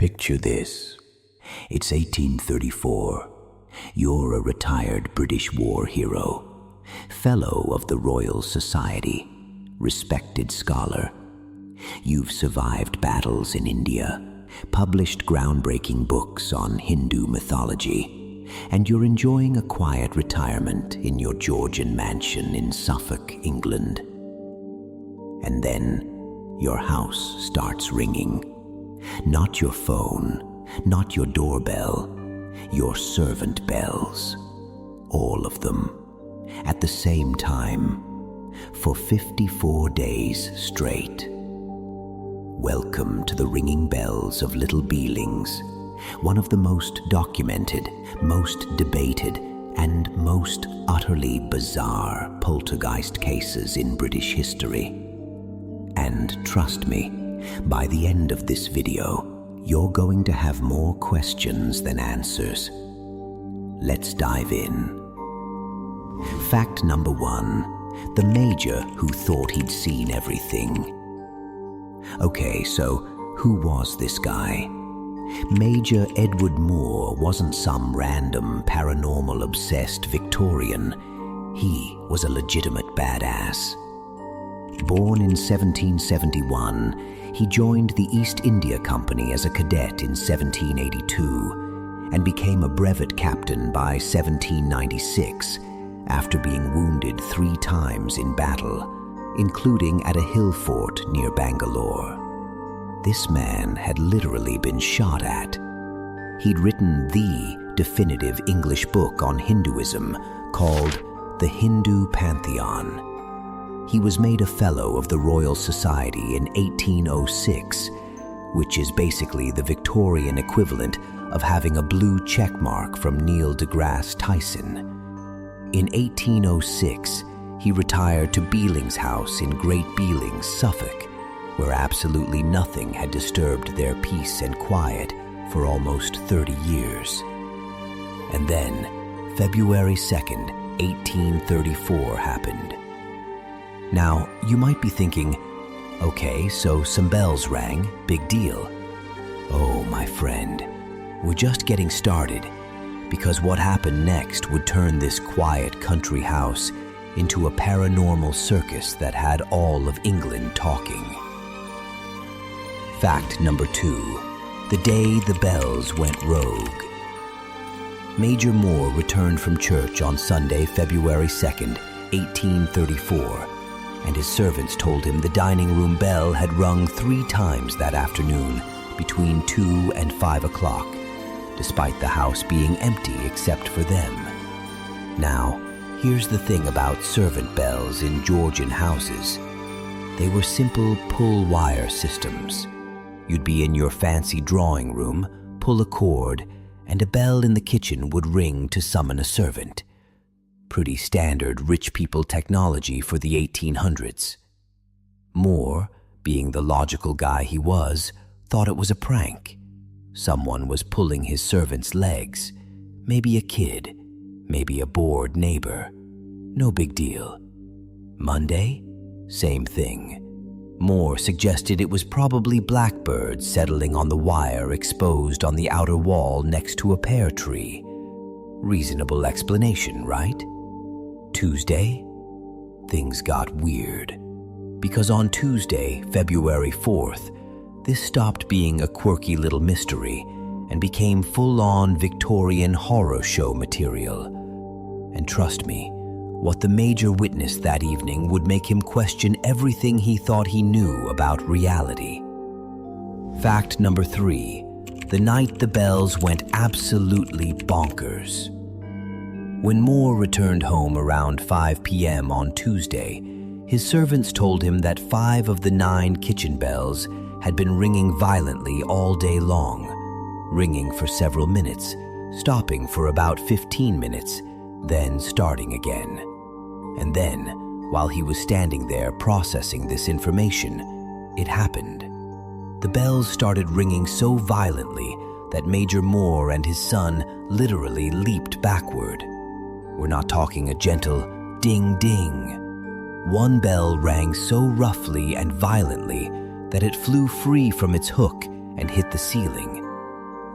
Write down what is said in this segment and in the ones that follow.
Picture this. It's 1834. You're a retired British war hero, fellow of the Royal Society, respected scholar. You've survived battles in India, published groundbreaking books on Hindu mythology, and you're enjoying a quiet retirement in your Georgian mansion in Suffolk, England. And then your house starts ringing. Not your phone, not your doorbell, your servant bells. All of them, at the same time, for 54 days straight. Welcome to the ringing bells of Little Bealings, one of the most documented, most debated, and most utterly bizarre poltergeist cases in British history. And trust me, by the end of this video, you're going to have more questions than answers. Let's dive in. Fact number 1, the Major who thought he'd seen everything. Okay, so who was this guy? Major Edward Moor wasn't some random paranormal-obsessed Victorian. He was a legitimate badass. Born in 1771, he joined the East India Company as a cadet in 1782 and became a brevet captain by 1796 after being wounded 3 times in battle, including at a hill fort near Bangalore. This man had literally been shot at. He'd written the definitive English book on Hinduism called The Hindu Pantheon. He was made a Fellow of the Royal Society in 1806, which is basically the Victorian equivalent of having a blue checkmark from Neil deGrasse Tyson. In 1806, he retired to Bealings' house in Great Bealings, Suffolk, where absolutely nothing had disturbed their peace and quiet for almost 30 years. And then, February 2nd, 1834 happened. Now, you might be thinking, okay, so some bells rang, big deal. Oh, my friend, we're just getting started, because what happened next would turn this quiet country house into a paranormal circus that had all of England talking. Fact number 2, the day the bells went rogue. Major Moor returned from church on Sunday, February 2nd, 1834, and his servants told him the dining room bell had rung 3 times that afternoon between 2 and 5 o'clock, despite the house being empty except for them. Now, here's the thing about servant bells in Georgian houses. They were simple pull-wire systems. You'd be in your fancy drawing room, pull a cord, and a bell in the kitchen would ring to summon a servant. Pretty standard rich people technology for the 1800s. Moore, being the logical guy he was, thought it was a prank. Someone was pulling his servant's legs. Maybe a kid, maybe a bored neighbor. No big deal. Monday, same thing. Moore suggested it was probably blackbirds settling on the wire exposed on the outer wall next to a pear tree. Reasonable explanation, right? Tuesday, things got weird. Because on Tuesday, February 4th, this stopped being a quirky little mystery and became full-on Victorian horror show material. And trust me, what the Major witnessed that evening would make him question everything he thought he knew about reality. Fact number 3, the night the bells went absolutely bonkers. When Moore returned home around 5 p.m. on Tuesday, his servants told him that 5 of the 9 kitchen bells had been ringing violently all day long, ringing for several minutes, stopping for about 15 minutes, then starting again. And then, while he was standing there processing this information, it happened. The bells started ringing so violently that Major Moor and his son literally leaped backward. We're not talking a gentle ding ding. One bell rang so roughly and violently that it flew free from its hook and hit the ceiling,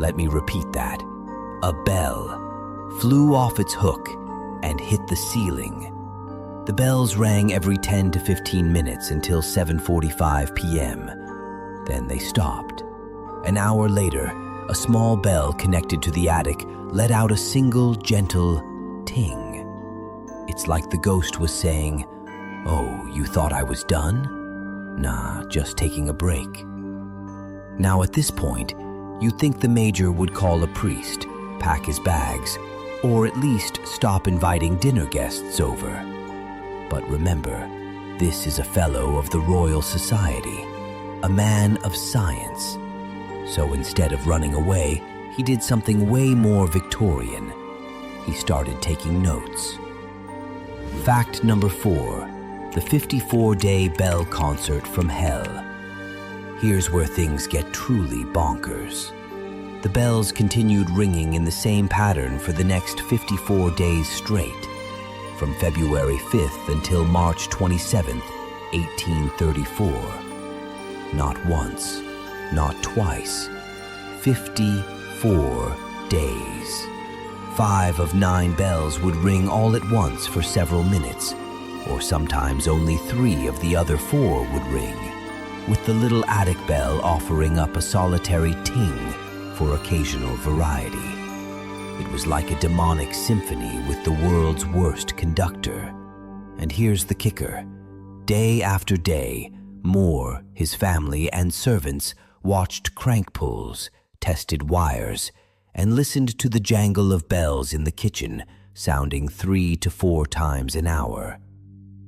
Let me repeat that. A bell flew off its hook and hit the ceiling. The bells rang every 10 to 15 minutes until 7:45 p.m. Then they stopped. An hour later, a small bell connected to the attic let out a single gentle ting. It's like the ghost was saying, "Oh, you thought I was done? Nah, just taking a break." Now at this point, you'd think the Major would call a priest, pack his bags, or at least stop inviting dinner guests over. But remember, this is a fellow of the Royal Society, a man of science. So instead of running away, he did something way more Victorian. He started taking notes. Fact number 4, the 54-day bell concert from hell. Here's where things get truly bonkers. The bells continued ringing in the same pattern for the next 54 days straight, from February 5th until March 27th, 1834. Not once, not twice, 54 days. 5 of 9 bells would ring all at once for several minutes, or sometimes only 3 of the other 4 would ring, with the little attic bell offering up a solitary ting for occasional variety. It was like a demonic symphony with the world's worst conductor. And here's the kicker. Day after day, Moore, his family, and servants watched crank pulls, tested wires, and listened to the jangle of bells in the kitchen, sounding 3 to 4 times an hour.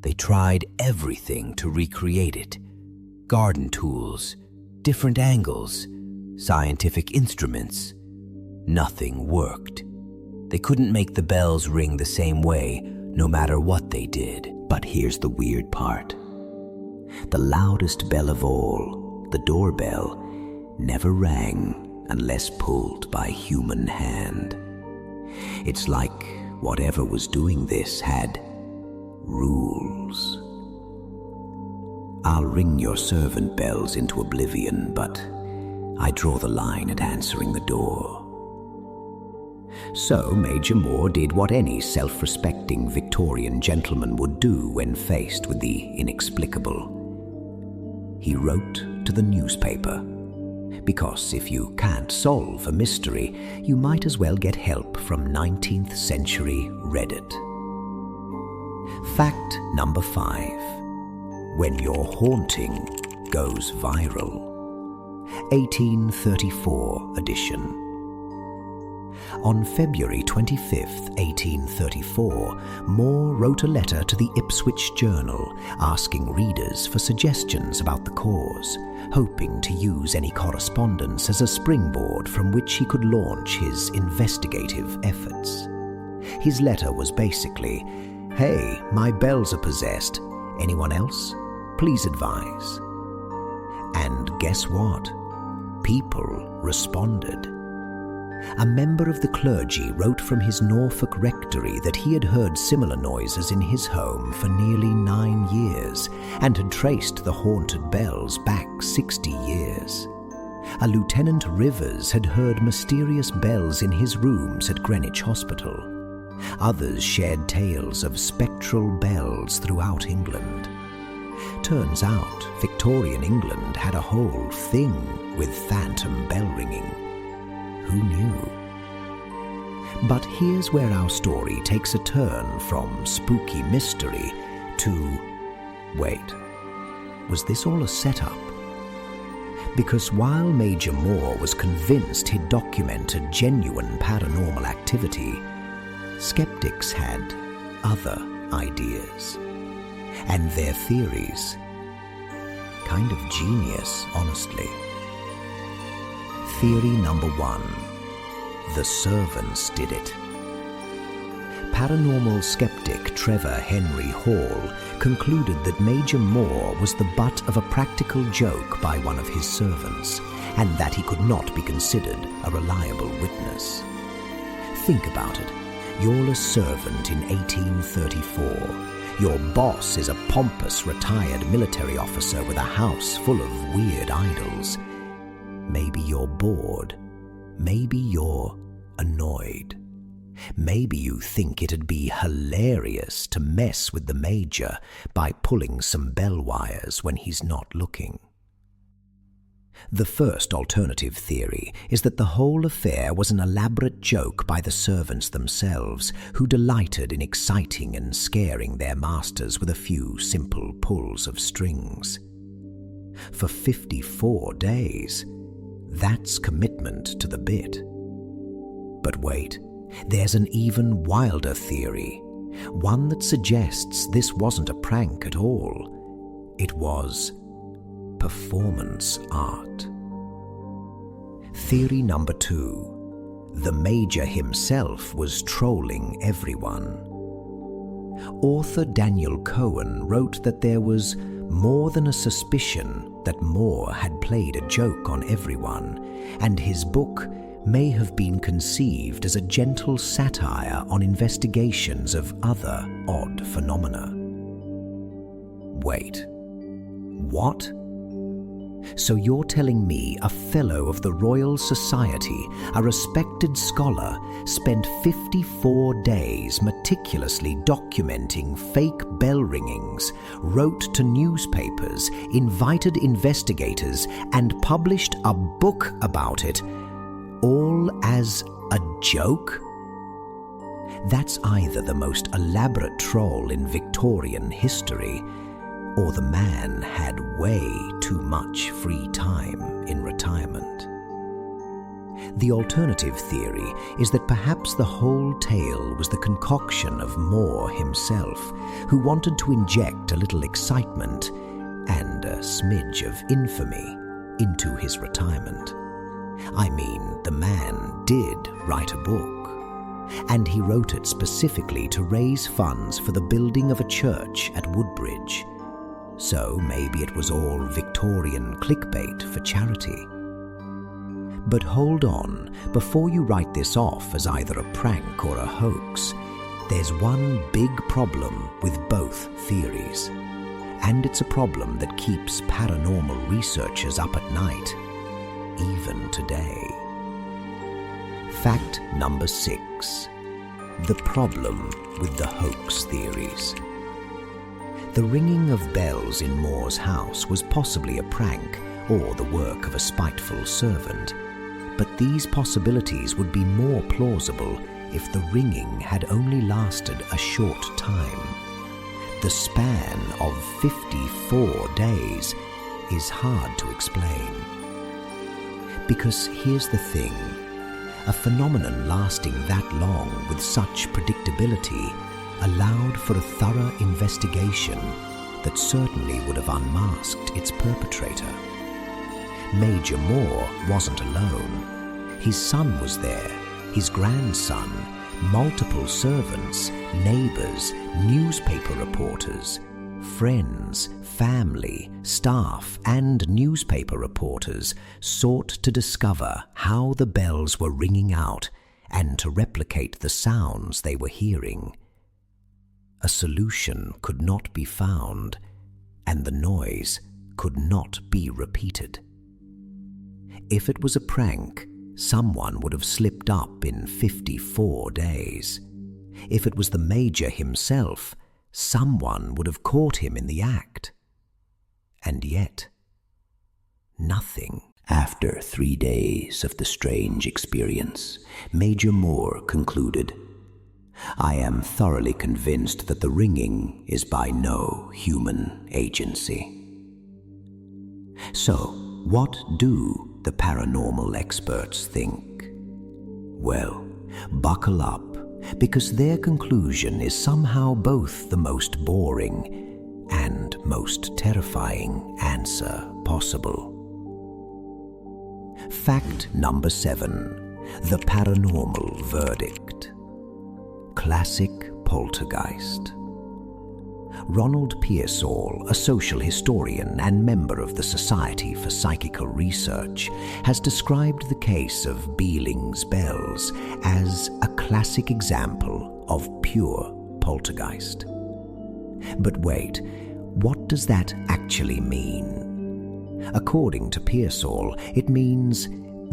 They tried everything to recreate it. Garden tools, different angles, scientific instruments. Nothing worked. They couldn't make the bells ring the same way, no matter what they did. But here's the weird part. The loudest bell of all, the doorbell, never rang unless pulled by human hand. It's like whatever was doing this had rules. I'll ring your servant bells into oblivion, but I draw the line at answering the door. So Major Moore did what any self-respecting Victorian gentleman would do when faced with the inexplicable. He wrote to the newspaper, because if you can't solve a mystery, you might as well get help from 19th century Reddit. Fact number 5. When your haunting goes viral. 1834 edition. On February 25th, 1834, Moore wrote a letter to the Ipswich Journal asking readers for suggestions about the cause, hoping to use any correspondence as a springboard from which he could launch his investigative efforts. His letter was basically, "Hey, my bells are possessed. Anyone else? Please advise." And guess what? People responded. A member of the clergy wrote from his Norfolk rectory that he had heard similar noises in his home for nearly 9 years and had traced the haunted bells back 60 years. A Lieutenant Rivers had heard mysterious bells in his rooms at Greenwich Hospital. Others shared tales of spectral bells throughout England. Turns out, Victorian England had a whole thing with phantom bell ringing. Who knew? But here's where our story takes a turn from spooky mystery to, wait, was this all a setup? Because while Major Moore was convinced he'd documented genuine paranormal activity, skeptics had other ideas. And their theories, kind of genius, honestly. Theory number 1. The servants did it. Paranormal skeptic Trevor Henry Hall concluded that Major Moore was the butt of a practical joke by one of his servants, and that he could not be considered a reliable witness. Think about it. You're a servant in 1834. Your boss is a pompous retired military officer with a house full of weird idols. Maybe you're bored. maybe you're annoyed. Maybe you think it'd be hilarious to mess with the Major by pulling some bell wires when he's not looking. The first alternative theory is that the whole affair was an elaborate joke by the servants themselves, who delighted in exciting and scaring their masters with a few simple pulls of strings. For 54 days, that's commitment to the bit. But wait, there's an even wilder theory, one that suggests this wasn't a prank at all. It was performance art. Theory number 2. The Major himself was trolling everyone. Author Daniel Cohen wrote that there was more than a suspicion that Moor had played a joke on everyone, and his book may have been conceived as a gentle satire on investigations of other odd phenomena. Wait, what? So you're telling me a fellow of the Royal Society, a respected scholar, spent 54 days meticulously documenting fake bell ringings, wrote to newspapers, invited investigators, and published a book about it, all as a joke? That's either the most elaborate troll in Victorian history, or the man had way too much free time in retirement. The alternative theory is that perhaps the whole tale was the concoction of Moor himself, who wanted to inject a little excitement and a smidge of infamy into his retirement. I mean, the man did write a book, and he wrote it specifically to raise funds for the building of a church at Woodbridge. So maybe it was all Victorian clickbait for charity. But hold on, before you write this off as either a prank or a hoax, there's one big problem with both theories. And it's a problem that keeps paranormal researchers up at night, even today. Fact number 6. The problem with the hoax theories. The ringing of bells in Moor's house was possibly a prank or the work of a spiteful servant, but these possibilities would be more plausible if the ringing had only lasted a short time. The span of 54 days is hard to explain. Because here's the thing, a phenomenon lasting that long with such predictability allowed for a thorough investigation that certainly would have unmasked its perpetrator. Major Moor wasn't alone. His son was there, his grandson, multiple servants, neighbors, newspaper reporters, friends, family, staff, and newspaper reporters sought to discover how the bells were ringing out and to replicate the sounds they were hearing. A solution could not be found, and the noise could not be repeated. If it was a prank, someone would have slipped up in 54 days. If it was the Major himself, someone would have caught him in the act. And yet, nothing. After 3 days of the strange experience, Major Moor concluded, "I am thoroughly convinced that the ringing is by no human agency." So, what do the paranormal experts think? Well, buckle up, because their conclusion is somehow both the most boring and most terrifying answer possible. Fact number 7. The paranormal verdict. Classic poltergeist. Ronald Pearsall, a social historian and member of the Society for Psychical Research, has described the case of Bealings bells as a classic example of pure poltergeist. But wait, what does that actually mean? According to Pearsall, it means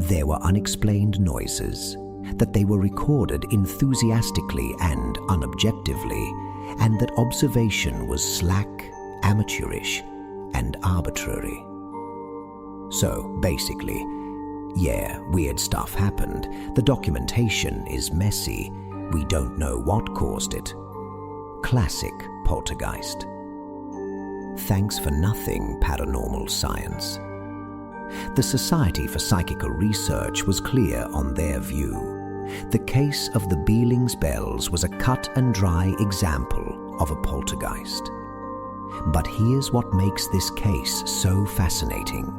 there were unexplained noises, that they were recorded enthusiastically and unobjectively, and that observation was slack, amateurish, and arbitrary. So, basically, yeah, weird stuff happened. The documentation is messy. We don't know what caused it. Classic poltergeist. Thanks for nothing, paranormal science. The Society for Psychical Research was clear on their view. The case of the Bealings bells was a cut-and-dry example of a poltergeist. But here's what makes this case so fascinating.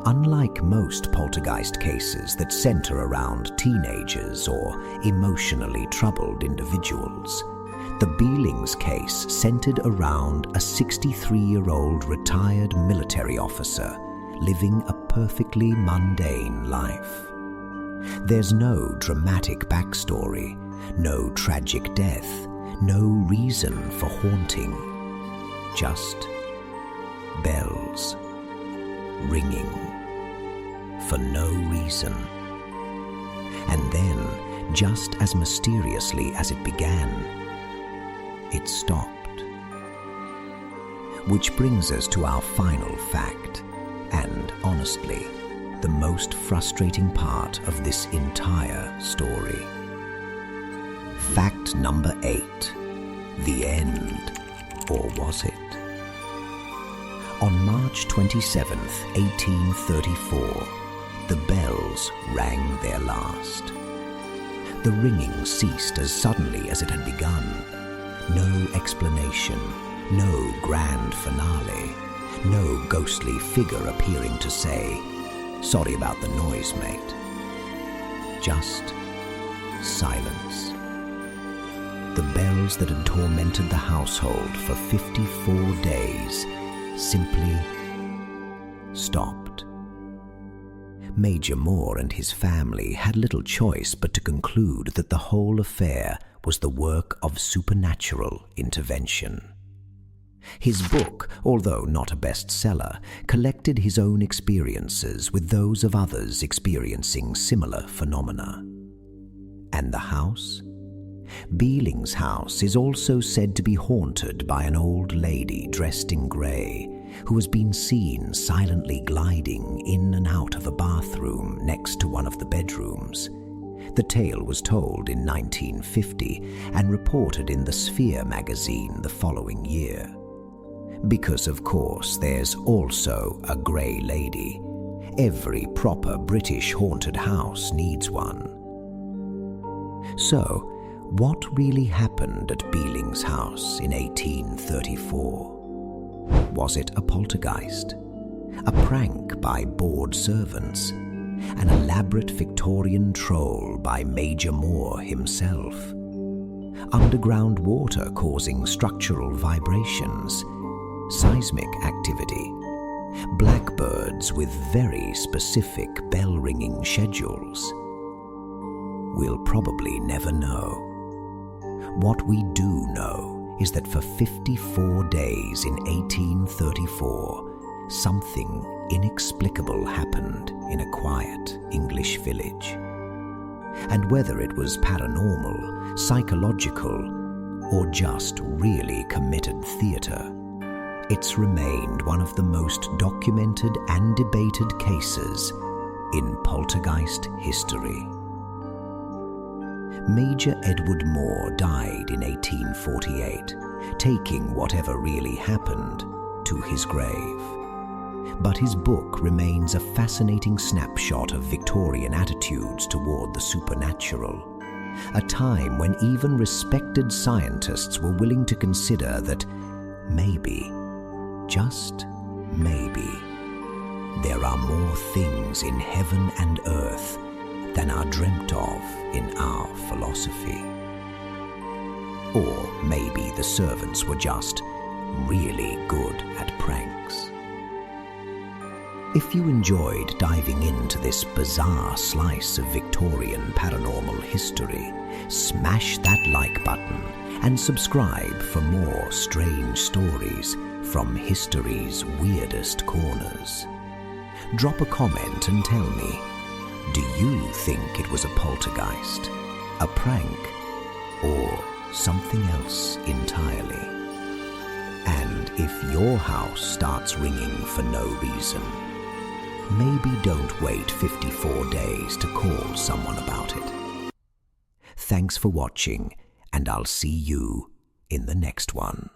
Unlike most poltergeist cases that center around teenagers or emotionally troubled individuals, the Bealings case centered around a 63-year-old retired military officer living a perfectly mundane life. There's no dramatic backstory, no tragic death, no reason for haunting. Just bells ringing for no reason. And then, just as mysteriously as it began, it stopped. Which brings us to our final fact, and honestly, the most frustrating part of this entire story. Fact number 8. The end. Or was it? On March 27th, 1834, the bells rang their last. The ringing ceased as suddenly as it had begun. No explanation, no grand finale, no ghostly figure appearing to say, "Sorry about the noise, mate." Just silence. The bells that had tormented the household for 54 days simply stopped. Major Moor and his family had little choice but to conclude that the whole affair was the work of supernatural intervention. His book, although not a bestseller, collected his own experiences with those of others experiencing similar phenomena. And the house? Bealings' house is also said to be haunted by an old lady dressed in grey, who has been seen silently gliding in and out of a bathroom next to one of the bedrooms. The tale was told in 1950 and reported in the Sphere magazine the following year. Because, of course, there's also a grey lady. Every proper British haunted house needs one. So, what really happened at Bealings' house in 1834? Was it a poltergeist? A prank by bored servants? An elaborate Victorian troll by Major Moor himself? Underground water causing structural vibrations? Seismic activity? Blackbirds with very specific bell-ringing schedules? We'll probably never know. What we do know is that for 54 days in 1834, something inexplicable happened in a quiet English village. And whether it was paranormal, psychological, or just really committed theatre, it's remained one of the most documented and debated cases in poltergeist history. Major Edward Moor died in 1848, taking whatever really happened to his grave. But his book remains a fascinating snapshot of Victorian attitudes toward the supernatural, a time when even respected scientists were willing to consider that maybe, just maybe, there are more things in heaven and earth than are dreamt of in our philosophy. Or maybe the servants were just really good at pranks. If you enjoyed diving into this bizarre slice of Victorian paranormal history, smash that like button and subscribe for more strange stories from history's weirdest corners. Drop a comment and tell me, Do you think it was a poltergeist, a prank, or something else entirely? And if your house starts ringing for no reason, maybe don't wait 54 days to call someone about it. Thanks for watching, and I'll see you in the next one.